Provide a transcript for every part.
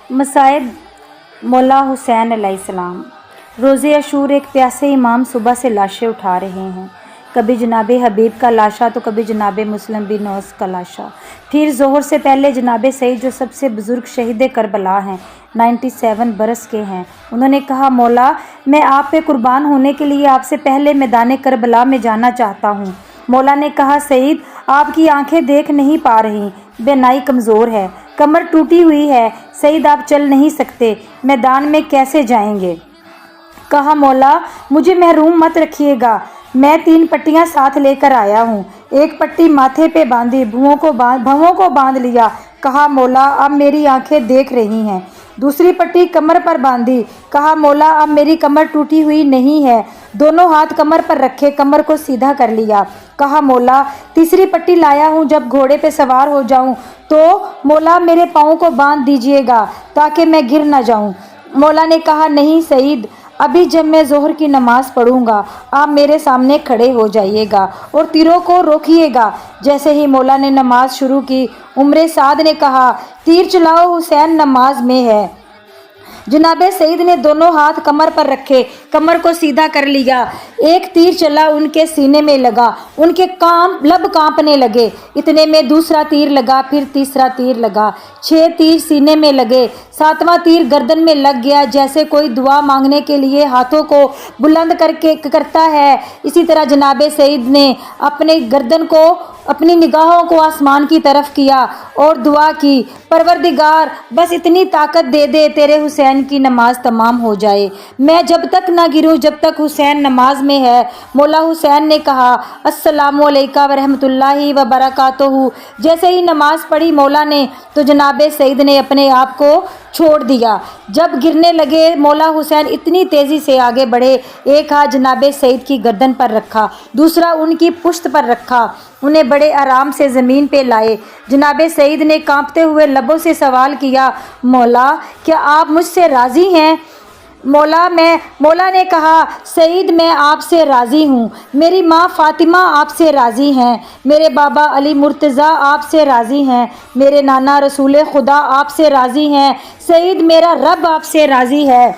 मसाइब मौला हुसैन अलैहिस्सलाम। रोज़े अशूर एक प्यासे इमाम सुबह से लाशें उठा रहे हैं। कभी जनाब हबीब का लाशा तो कभी जनाब मुस्लिम बिन औस का लाशा। फिर ज़ोहर से पहले जनाब सईद जो सबसे बुज़ुर्ग शहीद करबला हैं, 97 बरस के हैं, उन्होंने कहा, मौला मैं आप पे कुर्बान होने के लिए आपसे पहले मैदान करबला में जाना चाहता हूँ। मौला ने कहा, सईद आपकी आंखें देख नहीं पा रही, बेनाई कमज़ोर है, कमर टूटी हुई है, सईद आप चल नहीं सकते, मैदान में कैसे जाएंगे। कहा, मौला मुझे महरूम मत रखिएगा, मैं 3 पट्टियां साथ लेकर आया हूँ। एक पट्टी माथे पे बांधी, भुवों को बांध लिया। कहा, मौला अब मेरी आंखें देख रही हैं। दूसरी पट्टी कमर पर बांधी। कहा, मौला अब मेरी कमर टूटी हुई नहीं है। दोनों हाथ कमर पर रखे, कमर को सीधा कर लिया। कहा, मौला तीसरी पट्टी लाया हूँ, जब घोड़े पे सवार हो जाऊँ तो मौला मेरे पाँव को बांध दीजिएगा ताकि मैं गिर ना जाऊँ। मौला ने कहा, नहीं सईद, अभी जब मैं ज़ोहर की नमाज़ पढ़ूंगा आप मेरे सामने खड़े हो जाइएगा और तीरों को रोकिएगा। जैसे ही मौला ने नमाज शुरू की, उम्रे साद ने कहा, तीर चलाओ, हुसैन नमाज में है। जनाब सईद ने दोनों हाथ कमर पर रखे, कमर को सीधा कर लिया। एक तीर चला, उनके सीने में लगा, उनके लब कांपने लगे। इतने में दूसरा तीर लगा, फिर तीसरा तीर लगा, 6 तीर सीने में लगे, 7वां तीर गर्दन में लग गया। जैसे कोई दुआ मांगने के लिए हाथों को बुलंद करके करता है, इसी तरह जनाब सईद ने अपने गर्दन को, अपनी निगाहों को आसमान की तरफ किया और दुआ की, परवरदिगार बस इतनी ताकत दे दे तेरे हुसैन की नमाज तमाम हो जाए, मैं जब तक ना गिरूं जब तक हुसैन नमाज में है। मौला हुसैन ने कहा, अस्सलामु अलैका व रहमतुल्लाहि व बरकातुहू। जैसे ही नमाज पढ़ी मौला ने तो जनाब सईद ने अपने आप को छोड़ दिया। जब गिरने लगे मौला हुसैन इतनी तेज़ी से आगे बढ़े, एक हाथ जनाब सईद की गर्दन पर रखा, दूसरा उनकी पुश्त पर रखा, उन्हें बड़े आराम से ज़मीन पे लाए। जनाब सईद ने कांपते हुए लबों से सवाल किया, मौला क्या आप मुझसे राज़ी हैं। मौला ने कहा, सईद मैं आपसे राज़ी हूँ, मेरी माँ फ़ातिमा आपसे राज़ी हैं, मेरे बाबा अली मुर्तज़ा आपसे राज़ी हैं, मेरे नाना रसूल खुदा आपसे राज़ी हैं, सईद मेरा रब आपसे राज़ी है।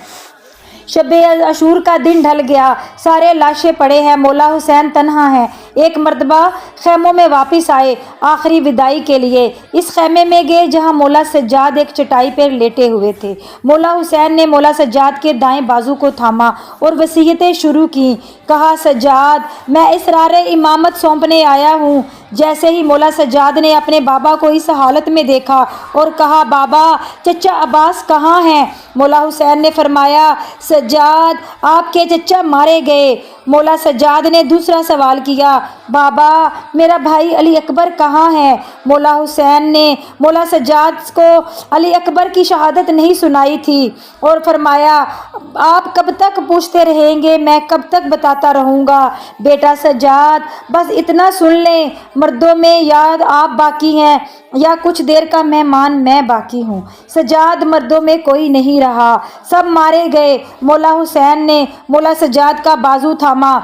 शब अशूर का दिन ढल गया, सारे लाशें पड़े हैं, मौला हुसैन तन्हा हैं। एक मर्तबा खैमों में वापस आए आखिरी विदाई के लिए। इस खैमे में गए जहां मौला सज्जाद एक चटाई पर लेटे हुए थे। मौला हुसैन ने मौला सज्जाद के दाएं बाजू को थामा और वसीयतें शुरू की। कहा, सज्जाद मैं इसरार इमामत सौंपने आया हूँ। जैसे ही मौला सज्जाद ने अपने बाबा को इस हालत में देखा और कहा, बाबा चचा अब्बास कहाँ हैं। मौला हुसैन ने फरमाया, सज्जाद आपके चचा मारे गए। मौला सज्जाद ने दूसरा सवाल किया, बाबा मेरा भाई अली अकबर कहाँ है। मौला हुसैन ने मौला सज्जाद को अली अकबर की शहादत नहीं सुनाई थी और फरमाया, आप कब तक पूछते रहेंगे, मैं कब तक बताता रहूँगा। बेटा सज्जाद बस इतना सुन लें, मर्दों में याद आप बाकी हैं या कुछ देर का मेहमान मैं बाकी हूँ। सज्जाद मर्दों में कोई नहीं रहा, सब मारे गए। मौला हुसैन ने मौला सज्जाद का बाजू थामा।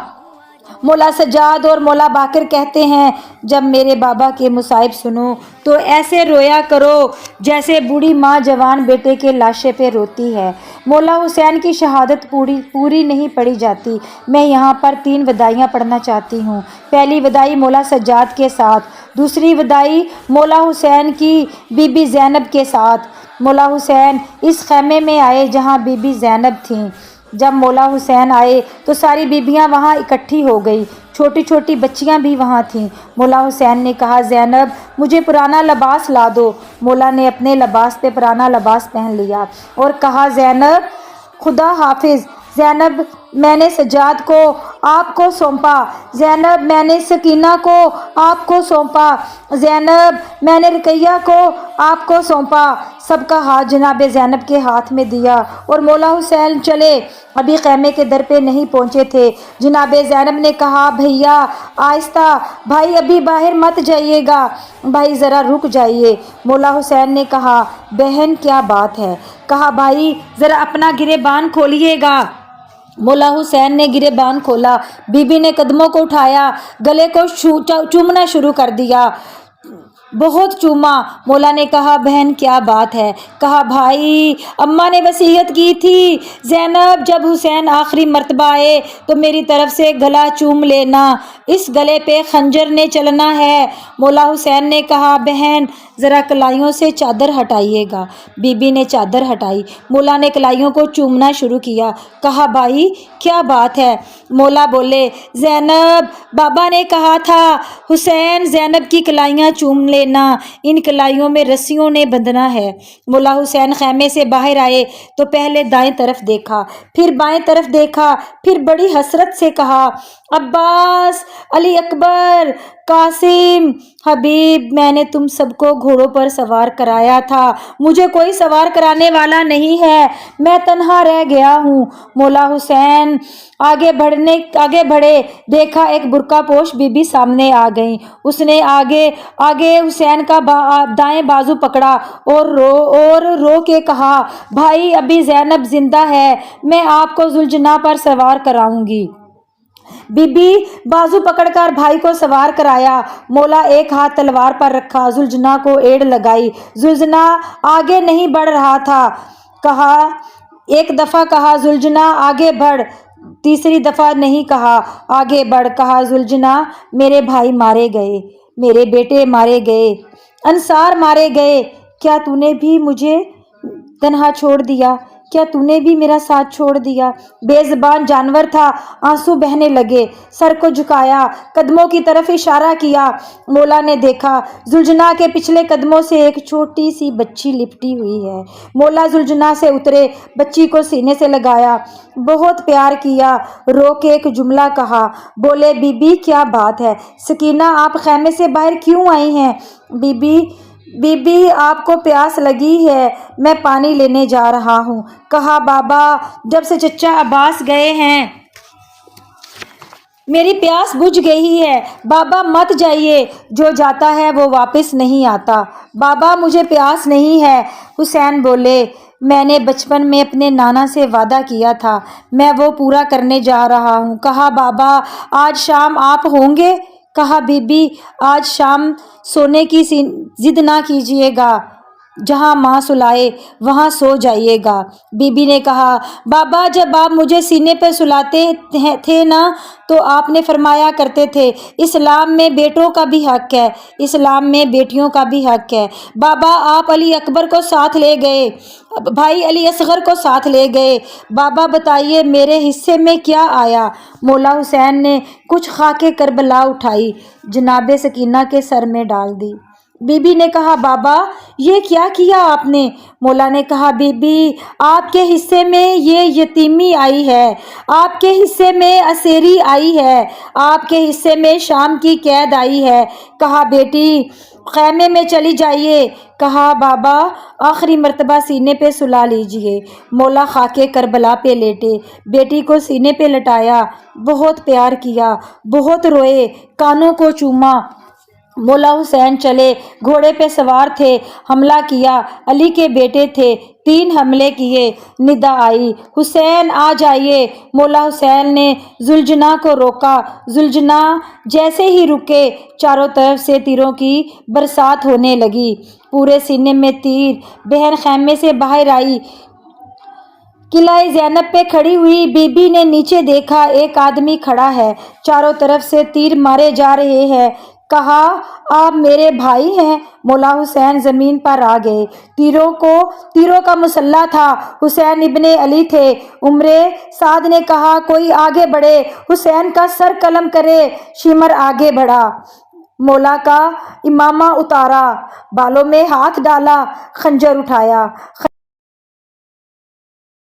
मौला सज्जाद और मौला बाकर कहते हैं, जब मेरे बाबा के मुसाइब सुनो तो ऐसे रोया करो जैसे बूढ़ी माँ जवान बेटे के लाशे पे रोती है। मौला हुसैन की शहादत पूरी नहीं पढ़ी जाती। मैं यहाँ पर 3 विदाइयाँ पढ़ना चाहती हूँ। पहली विदाई मौला सज्जाद के साथ, दूसरी विदाई मौला हुसैन की बीबी ज़ैनब के साथ। मौला हुसैन इस खैमे में आए जहाँ बीबी ज़ैनब थीं। जब मौला हुसैन आए तो सारी बीबियां वहां इकट्ठी हो गई, छोटी छोटी बच्चियां भी वहां थीं। मौला हुसैन ने कहा, ज़ैनब मुझे पुराना लिबास ला दो। मौला ने अपने लिबास पे पुराना लिबास पहन लिया और कहा, ज़ैनब खुदा हाफिज़। ज़ैनब मैंने सज्जाद को आपको सौंपा। ज़ैनब मैंने सकीना को आपको सौंपा। ज़ैनब मैंने रुकैया को आपको सौंपा। सबका हाथ जनाब ज़ैनब के हाथ में दिया और मौला हुसैन चले। अभी खैमे के दर पे नहीं पहुँचे थे। जनाब ज़ैनब ने कहा, भैया आहिस्ता, भाई अभी बाहर मत जाइएगा, भाई ज़रा रुक जाइए। मौला हुसैन ने कहा, बहन क्या बात है। कहा, भाई ज़रा अपना गिरेबान खोलिएगा। मौला हुसैन ने गिरेबान खोला। बीबी ने कदमों को उठाया, गले को चूमना शुरू कर दिया। بہت چوما۔ مولا نے کہا بہن کیا بات ہے؟ کہا بھائی اماں نے وصیت کی تھی زینب جب حسین آخری مرتبہ آئے تو میری طرف سے گلا چوم لینا، اس گلے پہ خنجر نے چلنا ہے۔ مولا حسین نے کہا بہن ذرا کلائیوں سے چادر ہٹائیے گا۔ بی بی نے چادر ہٹائی، مولا نے کلائیوں کو چومنا شروع کیا۔ کہا بھائی کیا بات ہے؟ مولا بولے زینب بابا نے کہا تھا حسین زینب کی کلائیاں چوم لینا، ان کلائیوں میں رسیوں نے بندھنا ہے۔ مولا حسین خیمے سے باہر آئے تو پہلے دائیں طرف دیکھا، پھر بائیں طرف دیکھا، پھر بڑی حسرت سے کہا عباس، علی اکبر، قاسم، حبیب، میں نے تم سب کو گھوڑوں پر سوار کرایا تھا، مجھے کوئی سوار کرانے والا نہیں ہے، میں تنہا رہ گیا ہوں۔ مولا حسین آگے بڑھے، دیکھا ایک برقع پوش بی بی سامنے آ گئیں۔ اس نے آگے حسین کا دائیں بازو پکڑا اور رو کے کہا بھائی ابھی زینب زندہ ہے، میں آپ کو ذوالجناح پر سوار کراؤں گی۔ بی بی بازو پکڑ کر بھائی کو سوار کرایا۔ مولا ایک ہاتھ تلوار پر رکھا، ذوالجناح کو ایڑ لگائی۔ ذوالجناح آگے نہیں بڑھ رہا تھا۔ ایک دفعہ کہا ذوالجناح آگے بڑھ، تیسری دفعہ نہیں کہا آگے بڑھ، کہا ذوالجناح میرے بھائی مارے گئے، میرے بیٹے مارے گئے، انصار مارے گئے، کیا تو نے بھی مجھے تنہا چھوڑ دیا؟ کیا تو نے بھی میرا ساتھ چھوڑ دیا؟ بے زبان جانور تھا، آنسو بہنے لگے، سر کو جھکایا، قدموں کی طرف اشارہ کیا۔ مولا نے دیکھا ذوالجناح کے پچھلے قدموں سے ایک چھوٹی سی بچی لپٹی ہوئی ہے۔ مولا ذوالجناح سے اترے، بچی کو سینے سے لگایا، بہت پیار کیا، رو کے ایک جملہ کہا، بولے بی بی کیا بات ہے؟ سکینہ آپ خیمے سے باہر کیوں آئی ہیں؟ بی بی آپ کو پیاس لگی ہے، میں پانی لینے جا رہا ہوں۔ کہا بابا جب سے چچا عباس گئے ہیں میری پیاس بجھ گئی ہے، بابا مت جائیے، جو جاتا ہے وہ واپس نہیں آتا، بابا مجھے پیاس نہیں ہے۔ حسین بولے میں نے بچپن میں اپنے نانا سے وعدہ کیا تھا، میں وہ پورا کرنے جا رہا ہوں۔ کہا بابا آج شام آپ ہوں گے؟ کہا بی بی آج شام سونے کی ضد نہ کیجیے گا، جہاں ماں سلائے وہاں سو جائیے گا۔ بی بی نے کہا بابا جب آپ مجھے سینے پہ سلاتے تھے نا تو آپ نے فرمایا کرتے تھے اسلام میں بیٹوں کا بھی حق ہے، اسلام میں بیٹیوں کا بھی حق ہے۔ بابا آپ علی اکبر کو ساتھ لے گئے، بھائی علی اصغر کو ساتھ لے گئے، بابا بتائیے میرے حصے میں کیا آیا؟ مولا حسین نے کچھ خاک کربلا اٹھائی، جناب سکینہ کے سر میں ڈال دی۔ بی بی نے کہا بابا یہ کیا کیا آپ نے؟ مولا نے کہا بی بی آپ کے حصے میں یہ یتیمی آئی ہے، آپ کے حصے میں اسیری آئی ہے، آپ کے حصے میں شام کی قید آئی ہے۔ کہا بیٹی خیمے میں چلی جائیے۔ کہا بابا آخری مرتبہ سینے پہ سلا لیجیے۔ مولا خاک کربلا پہ لیٹے، بیٹی کو سینے پہ لٹایا، بہت پیار کیا، بہت روئے، کانوں کو چوما۔ مولا حسین چلے، گھوڑے پہ سوار تھے، حملہ کیا، علی کے بیٹے تھے، 3 حملے کیے، ندا آئی حسین آ جائیے۔ مولا حسین نے ذوالجناح کو روکا، ذوالجناح جیسے ہی رکے چاروں طرف سے تیروں کی برسات ہونے لگی، پورے سینے میں تیر۔ بہن خیمے سے باہر آئی، قلعہ زینب پہ کھڑی ہوئی، بی بی نے نیچے دیکھا ایک آدمی کھڑا ہے، چاروں طرف سے تیر مارے جا رہے ہیں۔ کہا آپ میرے بھائی ہیں؟ مولا حسین زمین پر آ گئے، تیروں کا مسلح تھا، حسین ابن علی تھے۔ عمر سعد نے کہا کوئی آگے بڑھے، حسین کا سر قلم کرے۔ شمر آگے بڑھا، مولا کا امامہ اتارا، بالوں میں ہاتھ ڈالا، خنجر اٹھایا۔